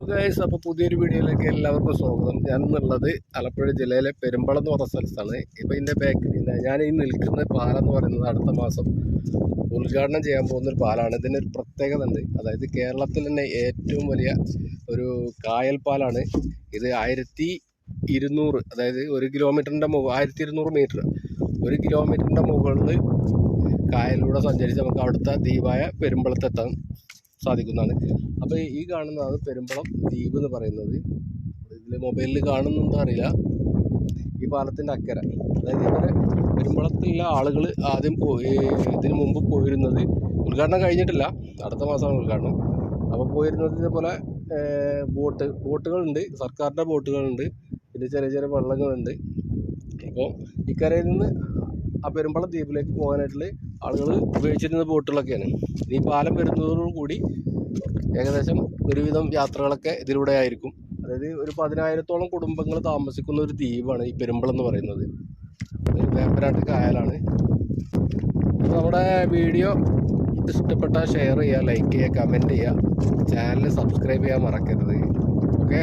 Guys, അപ്പോൾ പുതിയൊരു വീഡിയോയിലേക്ക് എല്ലാവർക്കും സ്വാഗതം. ഞാനെന്നുള്ളത് ആലപ്പുഴ ജില്ലയിലെ പെരുമ്പളം എന്ന് പറഞ്ഞ സ്ഥലത്താണ്. ഇപ്പോൾ ഇതിൻ്റെ ബാക്കിൽ ഞാൻ ഈ നിൽക്കുന്ന പാലം എന്ന് പറയുന്നത് അടുത്ത മാസം ഉദ്ഘാടനം ചെയ്യാൻ പോകുന്നൊരു പാലമാണ്. ഇതിനൊരു പ്രത്യേകത ഉണ്ട്. അതായത് കേരളത്തിൽ തന്നെ ഏറ്റവും വലിയ ഒരു കായൽ പാലാണ് ഇത്. 1200, അതായത് 1 കിലോമീറ്ററിൻ്റെ 1200 മീറ്റർ, 1 കിലോമീറ്ററിൻ്റെ മുകളിൽ കായലിലൂടെ സഞ്ചരിച്ച് നമുക്ക് അവിടുത്തെ ദ്വീപായ പെരുമ്പളത്തെത്താൻ സാധിക്കുന്നതാണ്. അപ്പോൾ ഈ കാണുന്നതാണ് പെരുമ്പളം ദ്വീപ് എന്ന് പറയുന്നത്. ഇതിൽ മൊബൈലിൽ കാണുന്നുണ്ടോ അറിയില്ല. ഈ പാലത്തിൻ്റെ അക്കര, അതായത് ഇവിടെ പെരുമ്പളത്തിലുള്ള ആളുകൾ ആദ്യം ഇതിന് മുമ്പ് പോയിരുന്നത്, ഉദ്ഘാടനം കഴിഞ്ഞിട്ടില്ല, അടുത്ത മാസമാണ് ഉദ്ഘാടനം. അപ്പോൾ പോയിരുന്നത് ഇതേപോലെ ബോട്ടുകളുണ്ട്, സർക്കാരിൻ്റെ ബോട്ടുകളുണ്ട്, പിന്നെ ചെറിയ ചെറിയ വള്ളങ്ങളുണ്ട്. അപ്പോൾ ഇക്കരയിൽ നിന്ന് ആ പെരുമ്പളം ദ്വീപിലേക്ക് പോകാനായിട്ടുള്ള ആളുകൾ ഉപയോഗിച്ചിരുന്ന ബോട്ടുകളൊക്കെയാണ്. ഈ പാലം വരുന്നതോടുകൂടി ഏകദേശം ഒരുവിധം യാത്രകളൊക്കെ ഇതിലൂടെ ആയിരിക്കും. അതായത് ഒരു 10,000-ഓളം കുടുംബങ്ങൾ താമസിക്കുന്ന ഒരു ദ്വീപാണ് ഈ പെരുമ്പളം എന്ന് പറയുന്നത്. വേമ്പനാട്ട് കായലാണ്. അപ്പോൾ നമ്മുടെ വീഡിയോ ഇഷ്ടപ്പെട്ടാൽ ഷെയർ ചെയ്യുക, ലൈക്ക് ചെയ്യുക, കമൻറ്റ് ചെയ്യുക, ചാനൽ സബ്സ്ക്രൈബ് ചെയ്യാൻ മറക്കരുത്. ഓക്കെ.